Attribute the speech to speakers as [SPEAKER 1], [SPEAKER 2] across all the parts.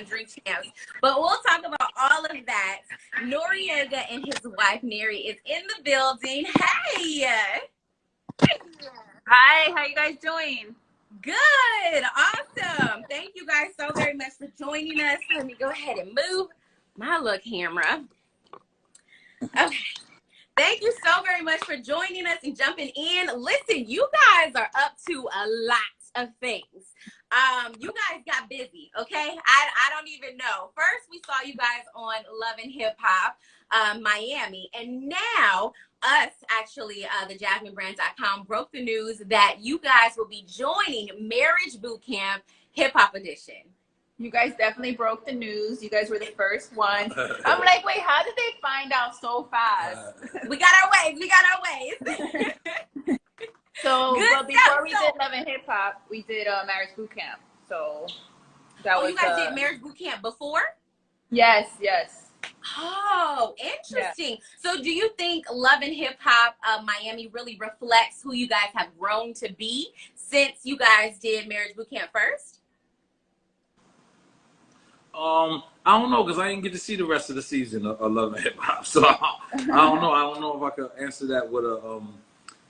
[SPEAKER 1] Drink Champs. But we'll talk about all of that. Noriega and his wife, Neri, is in the building. Hey!
[SPEAKER 2] Hi, how you guys doing?
[SPEAKER 1] Good. Awesome. Thank you guys so very much for joining us. Let me go ahead and move my little camera. Okay. Thank you so very much for joining us and jumping in. Listen, you guys are up to a lot of things. You guys got busy, okay? I don't even know. First, we saw you guys on Love and Hip Hop Miami, and now us, actually, theJasmineBRAND.com broke the news that you guys will be joining Marriage Bootcamp Hip Hop Edition.
[SPEAKER 2] You guys definitely broke the news. You guys were the first ones. I'm like, wait, how did they find out so fast?
[SPEAKER 1] We got our ways. We got our ways.
[SPEAKER 2] So, but before we did Love and Hip Hop, we did Marriage Bootcamp. So that was.
[SPEAKER 1] You guys did Marriage Bootcamp before?
[SPEAKER 2] Yes, yes.
[SPEAKER 1] Oh, interesting. Yeah. So do you think Love and Hip Hop Miami really reflects who you guys have grown to be since you guys did Marriage Bootcamp first?
[SPEAKER 3] I don't know, because I didn't get to see the rest of the season of Love and Hip Hop, so I don't know. I don't know if I could answer that with a.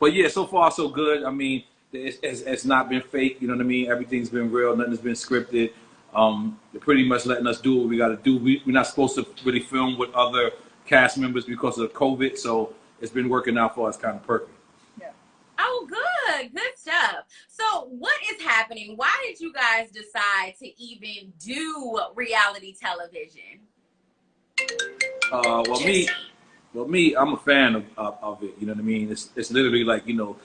[SPEAKER 3] But yeah, so far so good. I mean, it's not been fake. You know what I mean? Everything's been real. Nothing's been scripted. They're pretty much letting us do what we got to do. We're not supposed to really film with other cast members because of COVID, so it's been working out for us kind of perfect.
[SPEAKER 1] Yeah. Oh, good. Good stuff. So what is happening? Why did you guys decide to even do reality television?
[SPEAKER 3] Well, me, I'm a fan of it. You know what I mean? It's literally like, you know,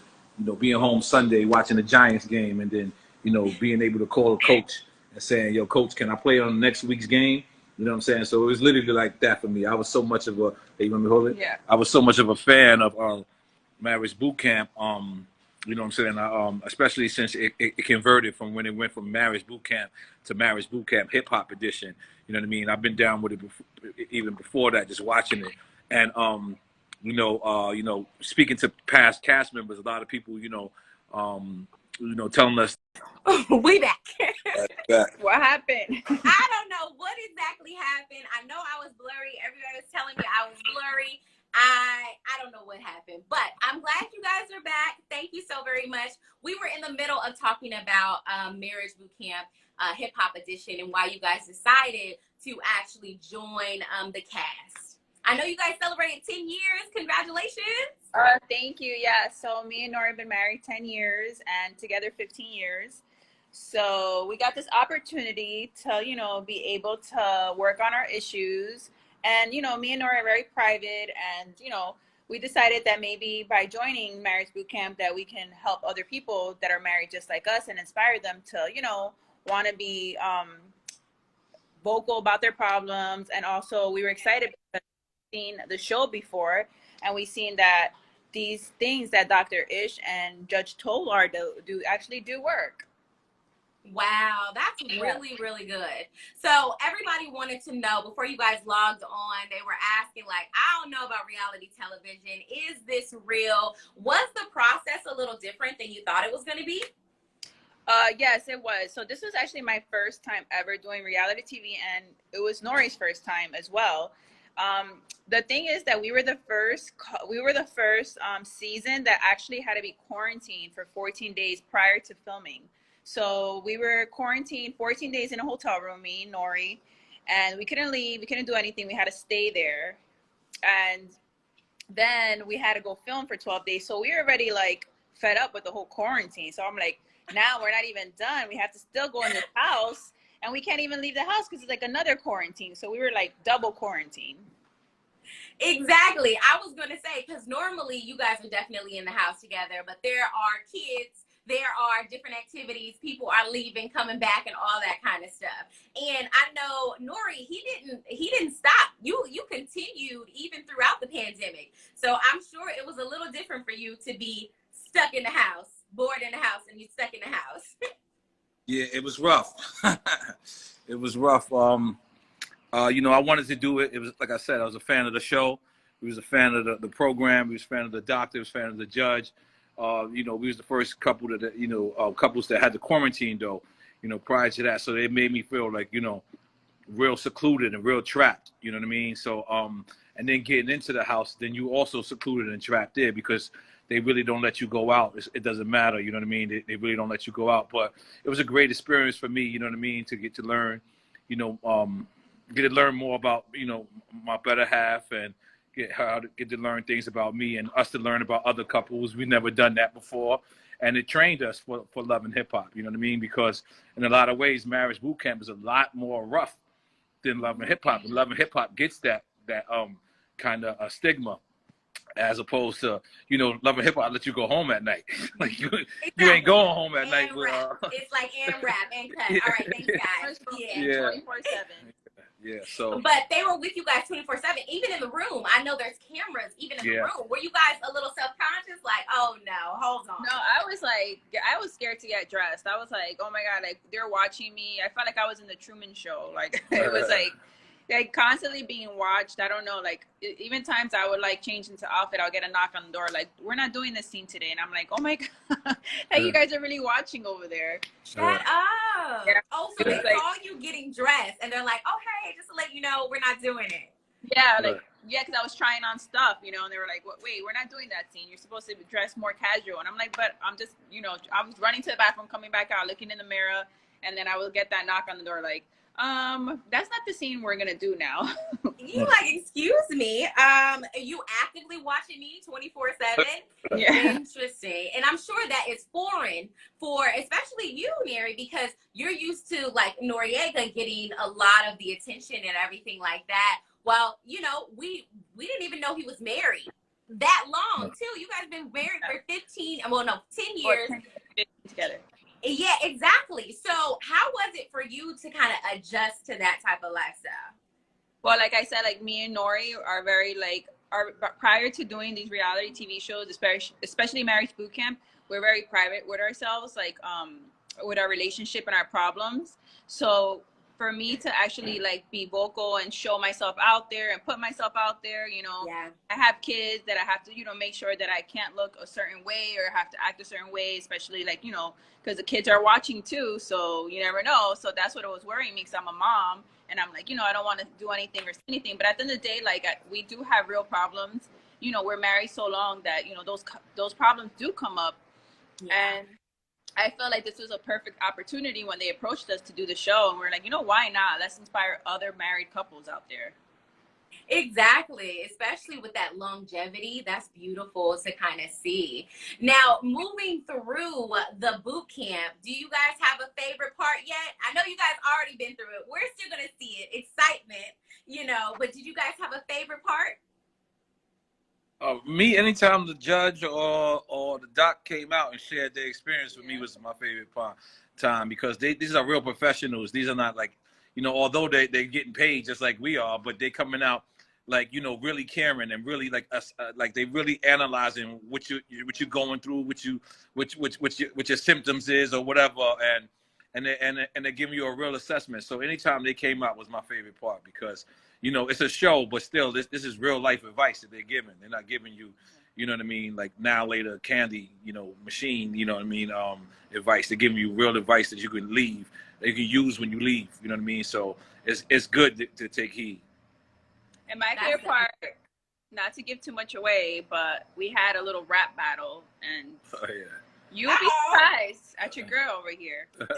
[SPEAKER 3] being home Sunday watching the Giants game, and then, you know, being able to call a coach and saying, yo, coach, can I play on next week's game? You know what I'm saying? So it was literally like that for me. I was so much of a, hey, you want me to hold it?
[SPEAKER 2] Yeah.
[SPEAKER 3] I was so much of a fan of Marriage Bootcamp. You know what I'm saying? Especially since it converted from when it went from Marriage Bootcamp to Marriage Bootcamp Hip Hop Edition. You know what I mean? I've been down with it even before that, just watching it. And you know, speaking to past cast members, a lot of people, you know, telling us.
[SPEAKER 1] We back.
[SPEAKER 2] What happened?
[SPEAKER 1] I don't know what exactly happened. I know I was blurry. Everybody was telling me I was blurry. I don't know what happened, but I'm glad you guys are back. Thank you so very much. We were in the middle of talking about Marriage Bootcamp Hip Hop Edition and why you guys decided to actually join the cast. I know you guys celebrated 10 years. Congratulations.
[SPEAKER 2] Thank you. Yeah. So me and Nora have been married 10 years and together 15 years. So we got this opportunity to, you know, be able to work on our issues. And, you know, me and Nora are very private, and, you know, we decided that maybe by joining Marriage Bootcamp that we can help other people that are married just like us and inspire them to, you know, want to be vocal about their problems. And also we were excited because we've seen the show before, and we've seen that these things that Dr. Ish and Judge Tolar do actually do work.
[SPEAKER 1] Wow, that's really, really good. So everybody wanted to know, before you guys logged on, they were asking, like, I don't know about reality television. Is this real? Was the process a little different than you thought it was going to be?
[SPEAKER 2] Yes, it was. So this was actually my first time ever doing reality TV, and it was N.O.R.E's first time as well. The thing is that we were the first season that actually had to be quarantined for 14 days prior to filming. So we were quarantined 14 days in a hotel room, me, N.O.R.E, and we couldn't leave. We couldn't do anything. We had to stay there. And then we had to go film for 12 days. So we were already like fed up with the whole quarantine. So I'm like, now we're not even done. We have to still go in this house, and we can't even leave the house because it's like another quarantine. So we were like double quarantine.
[SPEAKER 1] Exactly. I was going to say, because normally you guys are definitely in the house together, but there are kids. There are different activities. People are leaving, coming back, and all that kind of stuff. And I know N.O.R.E, he didn't stop. You continued even throughout the pandemic. So I'm sure it was a little different for you to be stuck in the house, bored in the house, and you stuck in the house.
[SPEAKER 3] Yeah, it was rough. It was rough. You know, I wanted to do it. It was, like I said, I was a fan of the show. We was a fan of the program. We was a fan of the doctor. We was a fan of the judge. You know, we was the first couple that, you know, couples that had the quarantine though, you know, prior to that. So they made me feel like, you know, real secluded and real trapped. You know what I mean? So and then getting into the house, then you also secluded and trapped there because they really don't let you go out. It doesn't matter. You know what I mean? They really don't let you go out. But it was a great experience for me. You know what I mean? To get to learn, you know, get to learn more about, you know, my better half and get to learn things about me and us to learn about other couples. We've never done that before. And it trained us for Love and Hip Hop. You know what I mean? Because in a lot of ways, Marriage Bootcamp is a lot more rough than Love and Hip Hop. And Love and Hip Hop gets that kind of stigma, as opposed to, you know, Love and Hip Hop let you go home at night. Like you ain't going home at night with
[SPEAKER 1] it's like and rap and cut. All right, thanks guys.
[SPEAKER 2] Yeah, 24/7.
[SPEAKER 3] Yeah, so.
[SPEAKER 1] But they were with you guys 24/7, even in the room. I know there's cameras even in the room. Were you guys a little self-conscious? Like, oh no, hold on.
[SPEAKER 2] No, I was scared to get dressed. I was like, oh my God, like they're watching me. I felt like I was in the Truman Show. Like it was like constantly being watched. I don't know, like even times I would like change into outfit, I'll get a knock on the door like, we're not doing this scene today, and I'm like, oh my God, hey, you guys are really watching over there.
[SPEAKER 1] Shut up.
[SPEAKER 2] Yeah.
[SPEAKER 1] Oh, so they saw you getting dressed and they're like, oh hey, just to let you know we're not doing it.
[SPEAKER 2] Yeah, like because I was trying on stuff, you know, and they were like, wait, we're not doing that scene, you're supposed to dress more casual. And I'm like, but I'm just, you know, I was running to the bathroom, coming back out, looking in the mirror, and then I will get that knock on the door like, that's not the scene we're gonna do now.
[SPEAKER 1] You like, excuse me, you actively watching me 24/7?
[SPEAKER 2] Yeah.
[SPEAKER 1] Interesting. And I'm sure that is foreign for especially you, N.O.R.E, because you're used to like Noriega getting a lot of the attention and everything like that. Well, you know, we didn't even know he was married that long too. You guys been married for 10 years
[SPEAKER 2] together.
[SPEAKER 1] Yeah, exactly. So how was it for you to kind of adjust to that type of lifestyle?
[SPEAKER 2] Well, like I said, like me and N.O.R.E are very prior to doing these reality TV shows, especially Marriage Bootcamp, we're very private with ourselves, like with our relationship and our problems. So for me to actually like be vocal and show myself out there and put myself out there, you know, I have kids that I have to, you know, make sure that I can't look a certain way or have to act a certain way, especially like, you know, because the kids are watching too. So you never know. So that's what it was worrying me, because I'm a mom and I'm like, you know, I don't want to do anything or say anything. But at the end of the day, like we do have real problems. You know, we're married so long that, you know, those problems do come up. And I felt like this was a perfect opportunity when they approached us to do the show. And we're like, you know, why not? Let's inspire other married couples out there.
[SPEAKER 1] Exactly. Especially with that longevity. That's beautiful to kind of see. Now, moving through the boot camp, do you guys have a favorite part yet? I know you guys already been through it. We're still going to see it. Excitement, you know, but did you guys have a favorite part?
[SPEAKER 3] Me, anytime the judge or the doc came out and shared their experience with me was my favorite time, because these are real professionals. These are not like, you know, although they're getting paid just like we are, but they're coming out like, you know, really caring and really like us, like they really analyzing what you're going through, what your symptoms is or whatever, and they're giving you a real assessment. So anytime they came out was my favorite part, because, you know, it's a show, but still, this is real life advice that they're giving. They're not giving you, you know what I mean, like now later candy, you know, machine, you know what I mean, advice. They're giving you real advice that you can leave, that you can use when you leave, you know what I mean. So it's good to take heed.
[SPEAKER 2] And my favorite part, not to give too much away, but we had a little rap battle, and you'll be surprised at your girl over here.
[SPEAKER 1] I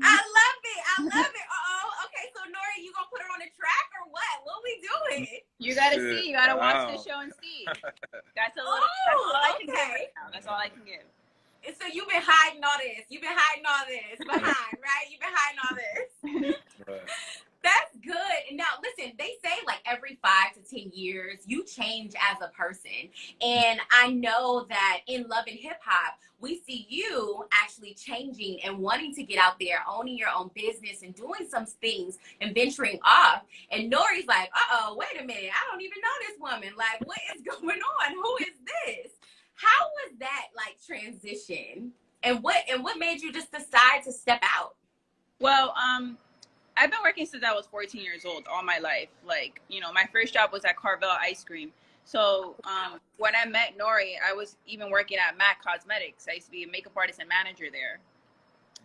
[SPEAKER 1] love it. I love it. Okay, so N.O.R.E, you gonna put her on the track or what? What we doing?
[SPEAKER 2] You gotta see. You gotta watch the show and see. That's a little. That's all I can give right now. That's all I can give.
[SPEAKER 1] So you've been hiding all this. You've been hiding all this behind, right? You've been hiding all this. That's good. And now, listen, they say like every 5 to 10 years, you change as a person. And I know that in Love and Hip Hop, we see you actually changing and wanting to get out there, owning your own business and doing some things and venturing off. And N.O.R.E's like, wait a minute. I don't even know this woman. Like, what is going on? Who is this? How was that like transition? And what made you just decide to step out?
[SPEAKER 2] Well, I've been working since I was 14 years old, all my life. Like, you know, my first job was at Carvel Ice Cream. So when I met N.O.R.E, I was even working at MAC Cosmetics. I used to be a makeup artist and manager there.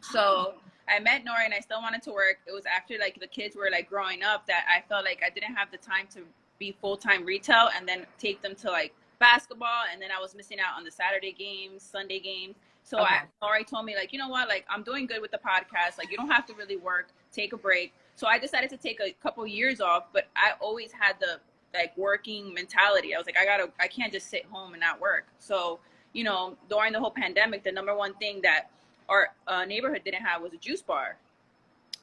[SPEAKER 2] So I met N.O.R.E. and I still wanted to work. It was after like the kids were like growing up that I felt like I didn't have the time to be full-time retail and then take them to like basketball, and then I was missing out on the Saturday games, Sunday games. So
[SPEAKER 1] Okay.
[SPEAKER 2] N.O.R.E. told me like, you know what, like I'm doing good with the podcast. Like you don't have to really work, take a break. So I decided to take a couple years off, but I always had the like working mentality. I was like, I can't just sit home and not work. So, you know, during the whole pandemic, the number one thing that our neighborhood didn't have was a juice bar.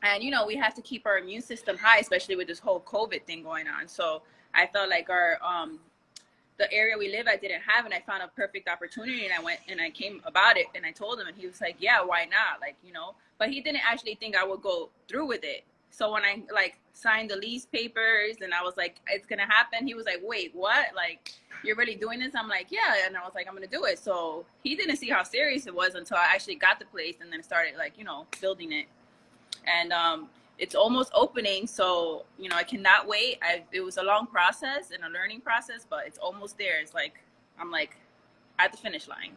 [SPEAKER 2] And, you know, we have to keep our immune system high, especially with this whole COVID thing going on. So I felt like the area we live at didn't have, and I found a perfect opportunity, and I went and I came about it, and I told him, and he was like, yeah, why not? Like, you know, but he didn't actually think I would go through with it. So when I like signed the lease papers and I was like, it's going to happen, he was like, wait, what? Like, you're really doing this? I'm like, yeah. And I was like, I'm going to do it. So he didn't see how serious it was until I actually got the place and then started like, you know, building it. And it's almost opening. So, you know, I cannot wait. It was a long process and a learning process, but it's almost there. It's like, I'm like at the finish line.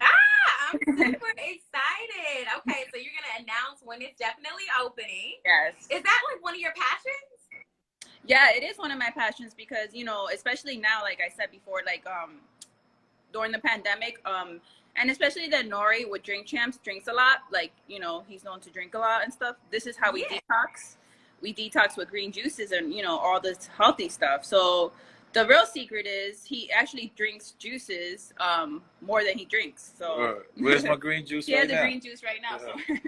[SPEAKER 1] I'm super excited. Okay, so you're gonna announce when it's definitely opening.
[SPEAKER 2] Yes.
[SPEAKER 1] Is that like one of your passions?
[SPEAKER 2] Yeah, it is one of my passions because, you know, especially now, like I said before, like during the pandemic, and especially that N.O.R.E. with Drink Champs drinks a lot. Like, you know, he's known to drink a lot and stuff. This is how we detox. We detox with green juices and, you know, all this healthy stuff. So the real secret is he actually drinks juices more than he drinks. So
[SPEAKER 3] where's my green juice?
[SPEAKER 2] He has a green juice right now.
[SPEAKER 3] Yeah.
[SPEAKER 2] So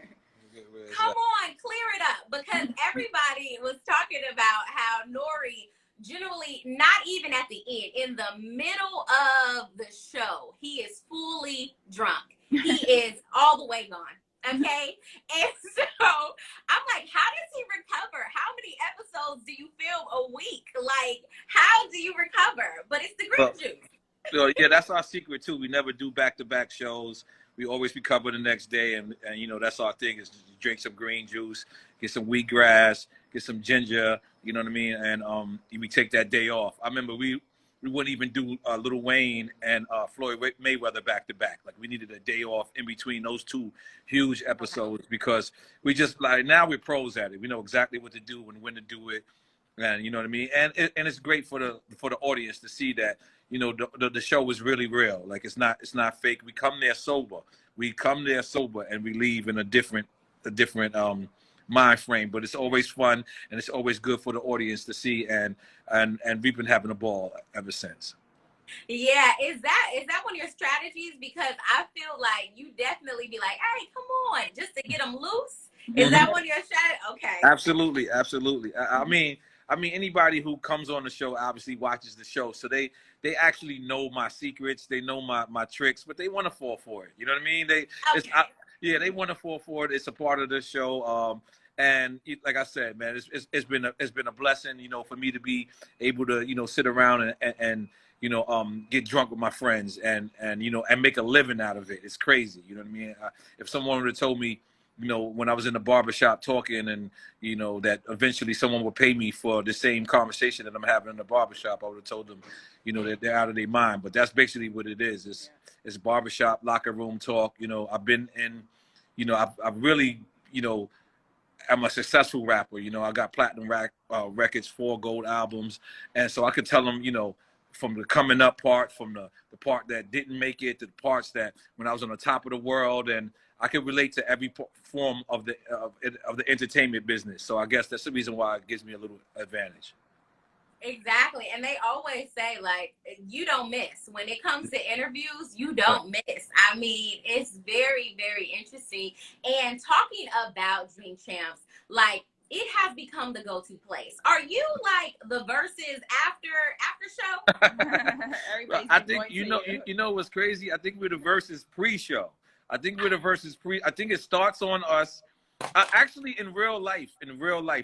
[SPEAKER 1] Come on, clear it up, because everybody was talking about how N.O.R.E. generally, not even at the end, in the middle of the show, he is fully drunk. He is all the way gone. Okay. And so I'm like, how does he recover? How many episodes do you film a week? Like, how do you recover? But it's the green juice.
[SPEAKER 3] So yeah, that's our secret too. We never do back-to-back shows. We always recover the next day, and you know, that's our thing, is drink some green juice, get some wheatgrass, get some ginger, you know what I mean? And we take that day off. I remember we wouldn't even do Lil Wayne and Floyd Mayweather back-to-back. Like, we needed a day off in between those two huge episodes, because we just, like, now we're pros at it. We know exactly what to do and when to do it. And you know what I mean? And it's great for the audience to see that, you know, the show is really real. Like, it's not fake. We come there sober. And we leave in a different mind frame. But it's always fun, and it's always good for the audience to see. And we've been having a ball ever since.
[SPEAKER 1] Yeah, is that one of your strategies? Because I feel like you definitely be like, hey, come on, just to get them loose. Is that one of your strategies? Okay.
[SPEAKER 3] Absolutely. I mean, anybody who comes on the show obviously watches the show, so they actually know my secrets, they know my tricks, but they want to fall for it. You know what I mean? They want to fall for it. It's a part of the show. And like I said, man, it's been a blessing, you know, for me to be able to, you know, sit around and you know, get drunk with my friends and you know, and make a living out of it. It's crazy. You know what I mean? If someone would have told me, you know, when I was in the barbershop talking, and, you know, that eventually someone would pay me for the same conversation that I'm having in the barbershop, I would have told them, you know, that they're out of their mind. But that's basically what it is. It's barbershop, locker room talk. You know, I've been in, you know, I've really, you know, I'm a successful rapper. You know, I got platinum records, 4 gold albums. And so I could tell them, you know, from the coming up part, from the part that didn't make it, to the parts that when I was on the top of the world, and I can relate to every form of the entertainment business. So I guess that's the reason why it gives me a little advantage.
[SPEAKER 1] Exactly. And they always say, like, you don't miss. When it comes to interviews, you don't miss. I mean, it's very, very interesting. And talking about Drink Champs, like, it has become the go-to place. Are you like the verses after show?
[SPEAKER 3] I think you know what's crazy? I think we're the verses pre-show. I think it starts on us. Actually, in real life,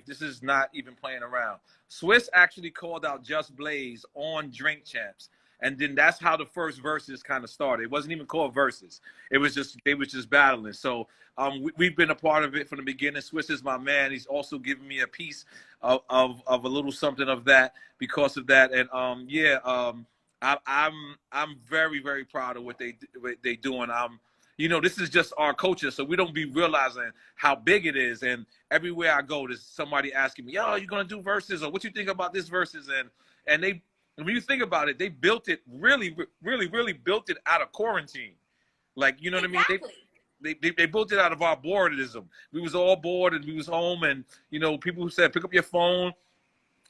[SPEAKER 3] this is not even playing around. Swiss actually called out Just Blaze on Drink Champs, and then that's how the first verses kind of started. It wasn't even called verses. They was just battling. So we've been a part of it from the beginning. Swiss is my man. He's also given me a piece of a little something of that because of that. And I'm very, very proud of what they doing. you know, this is just our culture, so we don't be realizing how big it is. And everywhere I go, there's somebody asking me, "Yo, you gonna do verses, or what you think about this verses?" And they, when you think about it, they built it really built it out of quarantine. Like, you know what I mean? They built it out of our boredism. We was all bored and we was home, and you know, people who said pick up your phone,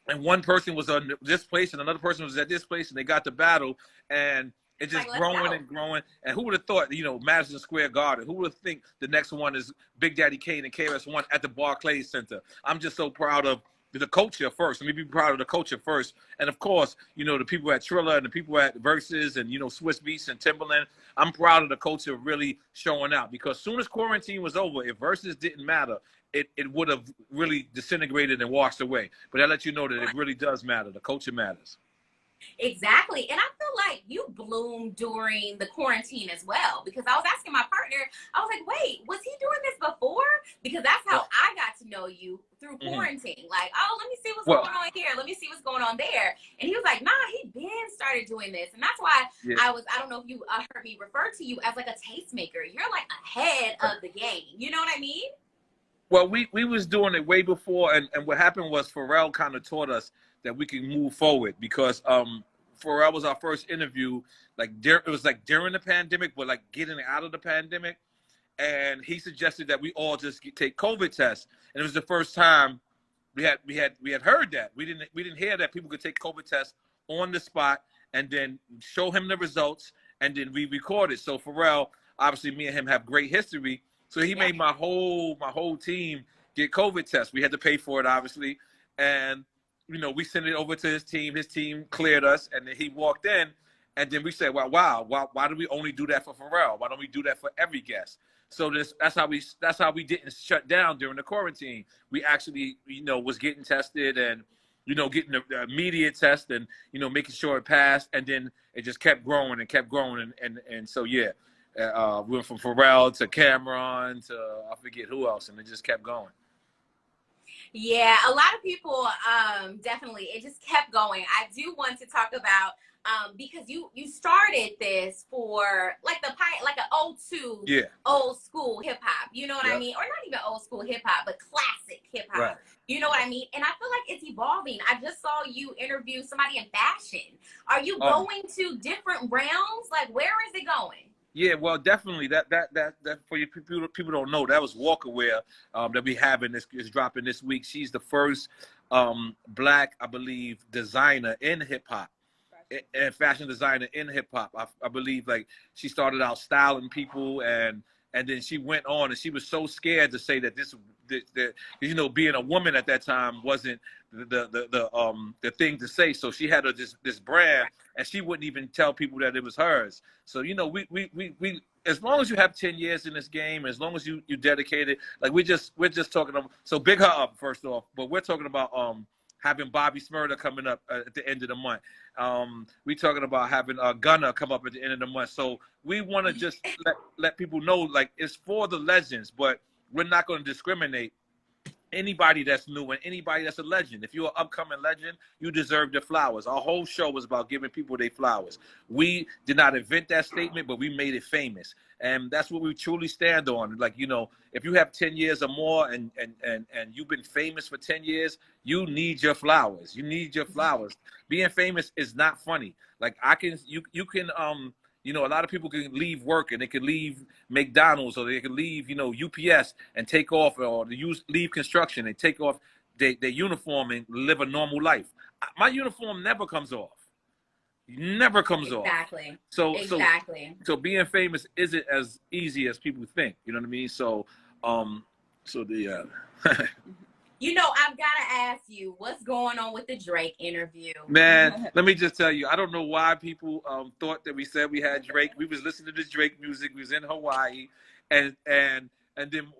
[SPEAKER 3] and one person was on this place and another person was at this place, and they got to battle, and it's just growing and growing. And who would have thought, you know, Madison Square Garden? Who would have think the next one is Big Daddy Kane and KRS-One at the Barclays Center? I'm just so proud of the culture first. Let me be proud of the culture first. And of course, you know, the people at Triller and the people at Versus and, you know, Swiss Beats and Timberland. I'm proud of the culture really showing out, because as soon as quarantine was over, if Versus didn't matter, it would have really disintegrated and washed away. But I let you know that it really does matter. The culture matters.
[SPEAKER 1] Exactly. And I feel like you bloomed during the quarantine as well, because I was asking my partner, I was like, wait, was he doing this before? Because that's how I got to know you, through quarantine. Like, oh, let me see what's going on here. Let me see what's going on there. And he was like, nah, he been started doing this. And that's why I don't know if you heard me refer to you as like a tastemaker. You're like ahead of the game. You know what I mean?
[SPEAKER 3] Well, we was doing it way before, and what happened was Pharrell kind of taught us that we can move forward, because Pharrell was our first interview, like it was like during the pandemic, but like getting out of the pandemic, and he suggested that we all just take COVID tests, and it was the first time we had heard that. We didn't hear that people could take COVID tests on the spot and then show him the results, and then we record it. So Pharrell, obviously, me and him have great history. So he made my whole team get COVID tests. We had to pay for it, obviously. And, you know, we sent it over to his team. His team cleared us, and then he walked in. And then we said, wow, why do we only do that for Pharrell? Why don't we do that for every guest? So that's how we didn't shut down during the quarantine. We actually, you know, was getting tested and, you know, getting the immediate test and, you know, making sure it passed. And then it just kept growing and kept growing. And so, yeah. We went from Pharrell to Cameron to I forget who else, and it just kept going.
[SPEAKER 1] Yeah, a lot of people definitely, it just kept going. I do want to talk about because you started this for like an old school hip hop, you know what I mean? Or not even old school hip hop, but classic hip hop. Right. You know what I mean? And I feel like it's evolving. I just saw you interview somebody in fashion. Are you going to different realms? Like, where is it going?
[SPEAKER 3] Yeah, well, definitely. That for you people don't know, that was Walkerwear that we having is dropping this week. She's the first black, I believe, designer in hip hop, and fashion designer in hip hop. I believe, like, she started out styling people, and then she went on, and she was so scared to say that you know, being a woman at that time wasn't the thing to say. So she had this brand, and she wouldn't even tell people that it was hers. So, you know, we as long as you have 10 years in this game, as long as you dedicated, like we're just talking about, so big her up first off, but we're talking about having Bobby Smurda coming up at the end of the month. We're talking about having Gunna come up at the end of the month. So we want to just let people know, like, it's for the legends, but we're not going to discriminate. Anybody that's new and anybody that's a legend. If you're an upcoming legend, you deserve the flowers. Our whole show was about giving people their flowers. We did not invent that statement, but we made it famous. And that's what we truly stand on. Like, you know, if you have 10 years or more and you've been famous for 10 years, you need your flowers. You need your flowers. Being famous is not funny. Like, you can you know, a lot of people can leave work and they can leave McDonald's, or they can leave, you know, UPS and take off, or leave construction and take off their uniform and live a normal life. My uniform never comes off. Never comes off.
[SPEAKER 1] Exactly.
[SPEAKER 3] So being famous isn't as easy as people think. You know what I mean? So
[SPEAKER 1] You know, I've got to ask you, what's going on with the Drake interview?
[SPEAKER 3] Man, let me just tell you, I don't know why people thought that we said we had Drake. We was listening to Drake music. We was in Hawaii, and then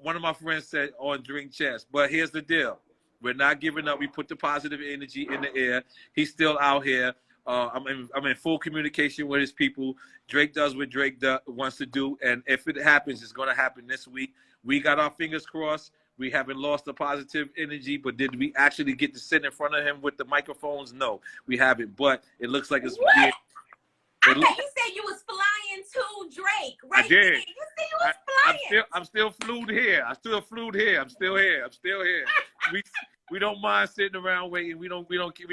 [SPEAKER 3] one of my friends said on Drink Chess. But here's the deal: we're not giving up. We put the positive energy in the air. He's still out here. I'm in full communication with his people. Drake does what Drake wants to do, and if it happens, it's going to happen this week. We got our fingers crossed. We haven't lost the positive energy, but did we actually get to sit in front of him with the microphones? No, we haven't. But it looks like it's.
[SPEAKER 1] What? I thought you said you was flying to Drake
[SPEAKER 4] I
[SPEAKER 1] right
[SPEAKER 4] did.
[SPEAKER 1] then. You see, he was flying.
[SPEAKER 4] I'm still flued here. I'm still here. We don't mind sitting around waiting. We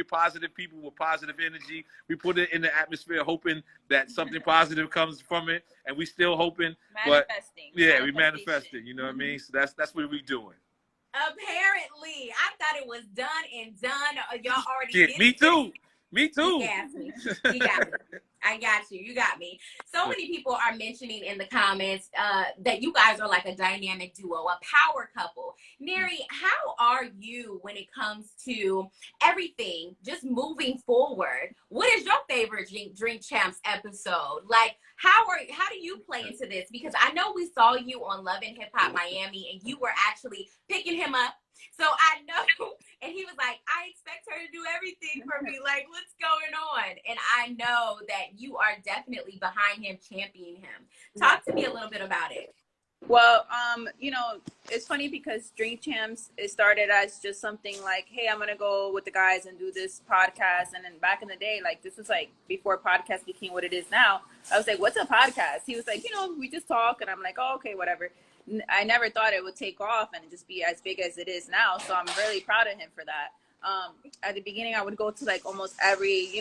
[SPEAKER 4] positive people with positive energy. We put it in the atmosphere, hoping that something positive comes from it, and we still hoping.
[SPEAKER 2] Manifesting.
[SPEAKER 4] We manifested. You know what I mean? So that's what we doing.
[SPEAKER 1] Apparently, I thought it was done and done. Y'all already did
[SPEAKER 4] Me
[SPEAKER 1] it.
[SPEAKER 4] too. Me too.
[SPEAKER 1] You got me. You got me. I got you. You got me. So many people are mentioning in the comments that you guys are like a dynamic duo, a power couple. N.O.R.E, how are you when it comes to everything, just moving forward? What is your favorite Drink Champs episode? Like, how do you play into this? Because I know we saw you on Love and Hip Hop Miami, and you were actually picking him up. So I know, and he was like, I expect her to do everything for me. Like, what's going on? And I know that you are definitely behind him, championing him. Talk to me a little bit about it.
[SPEAKER 2] Well, it's funny because Drink Champs, it started as just something like, hey, I'm going to go with the guys and do this podcast. And then back in the day, like this was like before podcast became what it is now. I was like, what's a podcast? He was like, we just talk. And I'm like, oh, okay, whatever. I never thought it would take off and just be as big as it is now. So I'm really proud of him for that. At the beginning, I would go to like almost every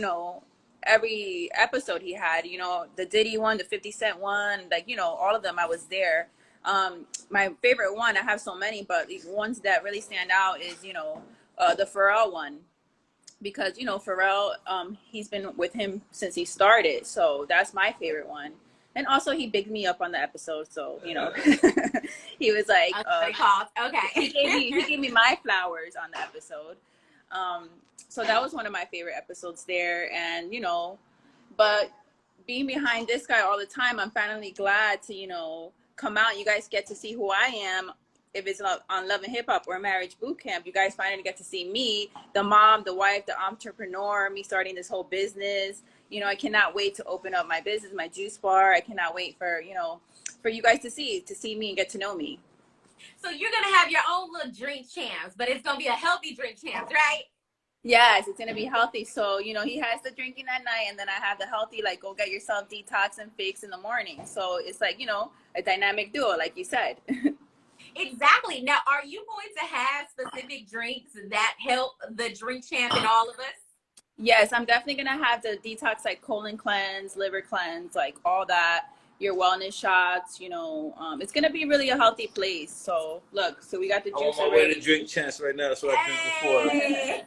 [SPEAKER 2] episode he had, the Diddy one, the 50 Cent one, like, all of them, I was there. My favorite one, I have so many, but the ones that really stand out is, the Pharrell one. Because, Pharrell, he's been with him since he started. So that's my favorite one. And also he bigged me up on the episode. So, he was like,
[SPEAKER 1] okay.
[SPEAKER 2] he gave me my flowers on the episode. So that was one of my favorite episodes there. And, but being behind this guy all the time, I'm finally glad to, come out. You guys get to see who I am. If it's on Love and Hip Hop or Marriage Bootcamp, you guys finally get to see me, the mom, the wife, the entrepreneur, me starting this whole business. I cannot wait to open up my business, my juice bar. I cannot wait for you guys to see me and get to know me.
[SPEAKER 1] So you're going to have your own little Drink Champs, but it's going to be a healthy Drink Champs, right?
[SPEAKER 2] Yes, it's going to be healthy. So, he has the drinking at night, and then I have the healthy, like, go get yourself detox and fix in the morning. So it's like, a dynamic duo, like you said.
[SPEAKER 1] Exactly. Now, are you going to have specific drinks that help the Drink Champ in all of us?
[SPEAKER 2] Yes, I'm definitely going to have the detox, like colon cleanse, liver cleanse, like all that, your wellness shots, it's going to be really a healthy place. So look, we got the juice
[SPEAKER 3] I'm on my way to Drink Champs right now. That's what I drink before.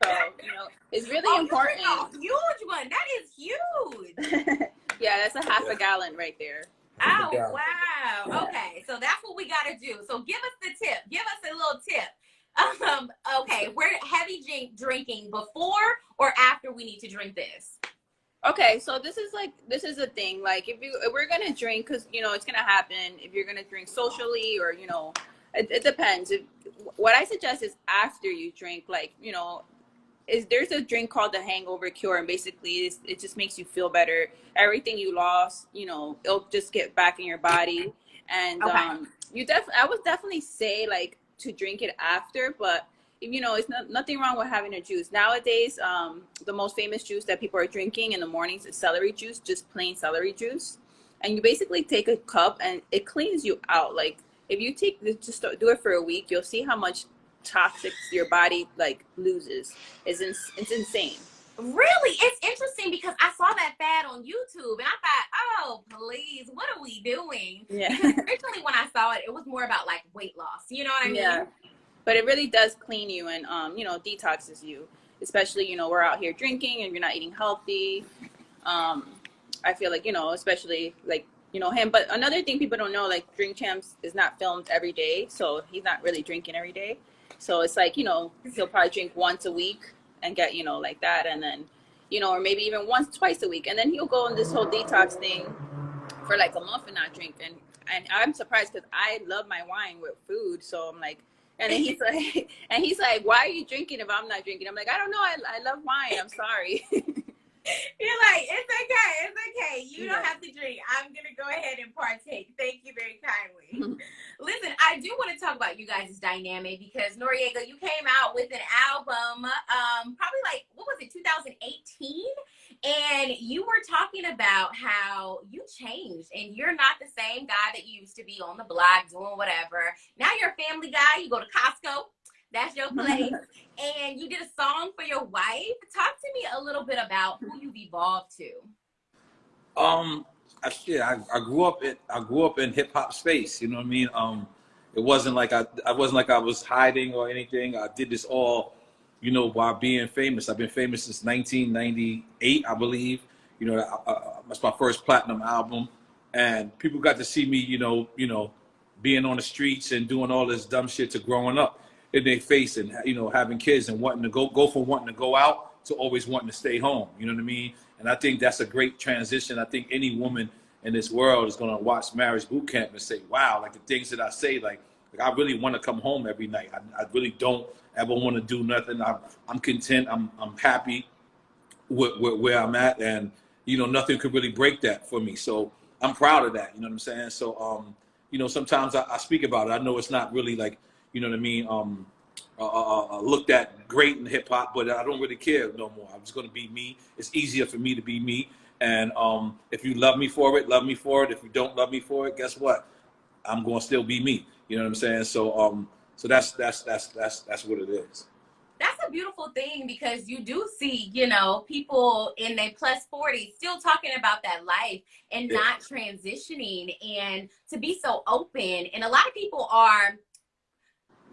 [SPEAKER 2] So, it's really important.
[SPEAKER 1] Huge one. That is huge.
[SPEAKER 2] Yeah, that's a half a gallon right there.
[SPEAKER 1] Oh, wow. Okay, so that's what we got to do. So give us the tip. Give us a little tip. Okay, we're heavy drinking before or after we need to drink this?
[SPEAKER 2] Okay, so this is the thing. Like, if we're gonna drink, because it's gonna happen. If you're gonna drink socially, or it depends. What I suggest is after you drink, like there's a drink called the Hangover Cure, and basically it just makes you feel better. Everything you lost, it'll just get back in your body. And
[SPEAKER 1] okay.
[SPEAKER 2] I would definitely say like to drink it after, but it's nothing wrong with having a juice. Nowadays, the most famous juice that people are drinking in the mornings is celery juice, just plain celery juice. And you basically take a cup and it cleans you out. Like if you just do it for a week, you'll see how much toxic your body like loses. It's insane.
[SPEAKER 1] Really? It's interesting because I saw that fad on YouTube and I thought, oh, please, what are we doing?
[SPEAKER 2] Yeah.
[SPEAKER 1] Because originally when I saw it, it was more about like weight loss. You know what I mean?
[SPEAKER 2] Yeah. But it really does clean you and, detoxes you, especially, we're out here drinking and you're not eating healthy. I feel like, especially like, him. But another thing people don't know, like Drink Champs is not filmed every day. So he's not really drinking every day. So it's like, he'll probably drink once a week and get, like that. And then, or maybe even twice a week. And then he'll go on this whole detox thing for like a month and not drink. And I'm surprised because I love my wine with food. So I'm like, and then he's like, why are you drinking if I'm not drinking? I'm like, I don't know. I love wine. I'm sorry.
[SPEAKER 1] You're like, it's okay. You don't have to drink. I'm going to go ahead and partake. Thank you very kindly. Listen, I do want to talk about you guys' dynamic because Noriega, you came out with an album probably like, what was it, 2018? And you were talking about how you changed, and you're not the same guy that you used to be on the block doing whatever. Now you're a family guy. You go to Costco. That's your place. And you did a song for your wife. Talk to me a little bit about who you've evolved to.
[SPEAKER 3] I grew up in hip hop space. You know what I mean? It wasn't like I wasn't like I was hiding or anything. I did this all, you know, while being famous. I've been famous since 1998, I believe. You know, that's my first platinum album, and people got to see me, you know, being on the streets and doing all this dumb shit to growing up in their face, and you know, having kids and wanting to go from wanting to go out to always wanting to stay home. You know what I mean? And I think that's a great transition. I think any woman in this world is going to watch Marriage Bootcamp and say, wow, like the things that I say, like I really want to come home every night. I really don't ever want to do nothing. I'm content. I'm happy with where I'm at. And, you know, nothing could really break that for me. So I'm proud of that. You know what I'm saying? So, you know, sometimes I speak about it. I know it's not really like, you know what I mean, looked at great in hip hop, but I don't really care no more. I'm just going to be me. It's easier for me to be me. And if you love me for it, love me for it. If you don't love me for it, guess what? I'm going to still be me. You know what I'm saying? So so that's what it is.
[SPEAKER 1] That's a beautiful thing, because you do see, you know, people in their plus 40s still talking about that life and not transitioning, and to be so open. And a lot of people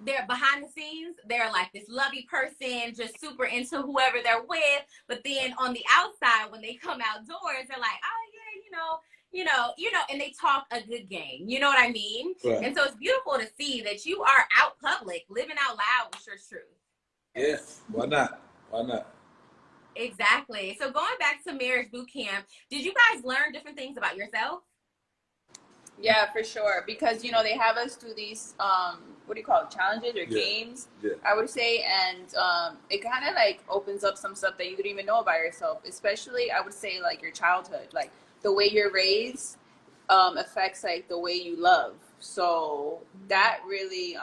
[SPEAKER 1] they're behind the scenes, they're like this lovey person, just super into whoever they're with. But then on the outside, when they come outdoors, they're like, oh yeah, and they talk a good game. You know what I mean?
[SPEAKER 3] Right.
[SPEAKER 1] And so it's beautiful to see that you are out public, living out loud with your truth.
[SPEAKER 3] Yeah, why not? Why not?
[SPEAKER 1] Exactly. So going back to Marriage Bootcamp, did you guys learn different things about yourself?
[SPEAKER 2] Yeah, for sure. Because, you know, they have us do these, what do you call it, challenges or games, I would say. And it kind of like opens up some stuff that you didn't even know about yourself, especially, I would say, like your childhood. Like the way you're raised affects like the way you love. So that really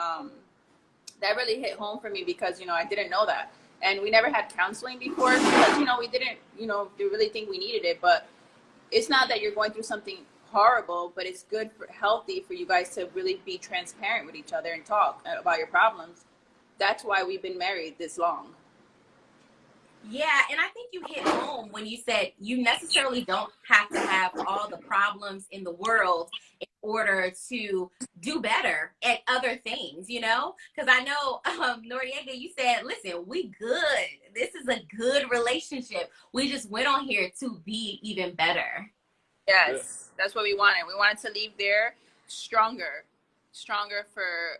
[SPEAKER 2] hit home for me, because, you know, I didn't know that. And we never had counseling before because, you know, we didn't, you know, really think we needed it. But it's not that you're going through something horrible, but it's good for healthy for you guys to really be transparent with each other and talk about your problems. That's why we've been married this long.
[SPEAKER 1] Yeah, and I think you hit home when you said you necessarily don't have to have all the problems in the world in order to do better at other things, you know? Because I know, Noriega, you said, listen, we good. This is a good relationship. We just went on here to be even better.
[SPEAKER 2] Yes, that's what we wanted. We wanted to leave there stronger for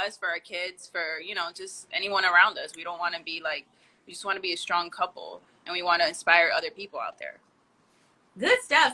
[SPEAKER 2] us, for our kids, for, you know, just anyone around us. We don't want to be like, we just want to be a strong couple, and we want to inspire other people out there.
[SPEAKER 1] Good stuff.